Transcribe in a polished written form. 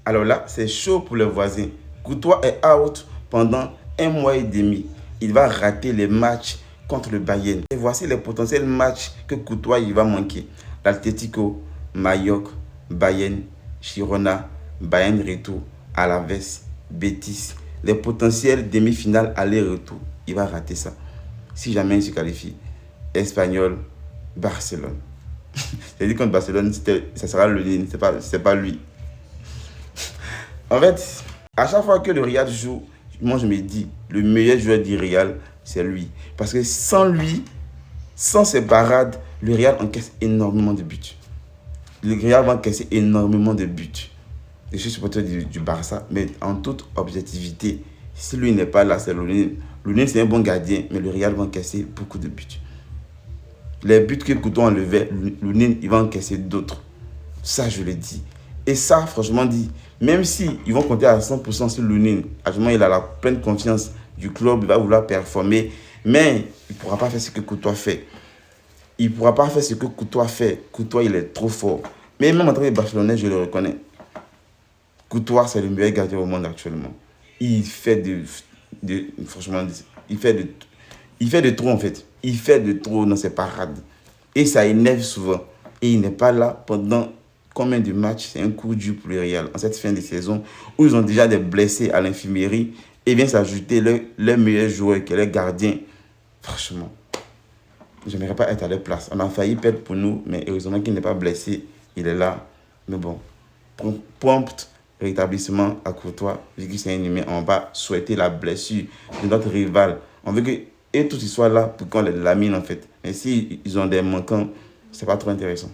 Alors là, c'est chaud pour les voisins. Courtois est out pendant 1 mois et demi. Il va rater les matchs contre le Bayern. Et voici les potentiels matchs que Courtois il va manquer. L'Atlético, Mallorca, Bayern, Girona, Bayern Retour, Alaves, Betis. Les potentiels demi-finales aller-retour. Il va rater ça. Si jamais il se qualifie, Espagnol, Barcelone. J'ai dit contre Barcelone, ça sera le Lille, c'est pas lui. En fait, à chaque fois que le Real joue, moi je me dis, le meilleur joueur du Real, c'est lui. Parce que sans lui, sans ses parades, le Real encaisse énormément de buts. Le Real va encaisser énormément de buts. Je suis supporter du Barça, mais en toute objectivité, si lui n'est pas là, c'est Lunin. Lunin, c'est un bon gardien, mais le Real va encaisser beaucoup de buts. Les buts que Couton enlevait, Lunin, il va encaisser d'autres. Ça, je le dis. Et ça, franchement dit, même si ils vont compter à 100% sur Lunin, actuellement, il a la pleine confiance du club, il va vouloir performer, mais il ne pourra pas faire ce que Courtois fait. Il ne pourra pas faire ce que Courtois fait. Courtois, il est trop fort. Mais même en tant que Barcelonais, je le reconnais. Courtois, c'est le meilleur gardien au monde actuellement. Il fait franchement, il fait de trop en fait. Il fait de trop dans ses parades. Et ça énerve souvent. Et il n'est pas là pendant combien de matchs? C'est un coup dur pour le Real en cette fin de saison où ils ont déjà des blessés à l'infirmerie et vient s'ajouter leur meilleur joueur qui est le gardien. Franchement, je n'aimerais pas être à leur place. On a failli perdre pour nous, mais heureusement qu'il n'est pas blessé. Il est là. Mais bon, prompt rétablissement à Courtois, vu que c'est un humain. On va souhaiter la blessure de notre rival. On veut que et tous ils soient là pour qu'on les lamine en fait. Mais si ils ont des manquants, c'est pas trop intéressant.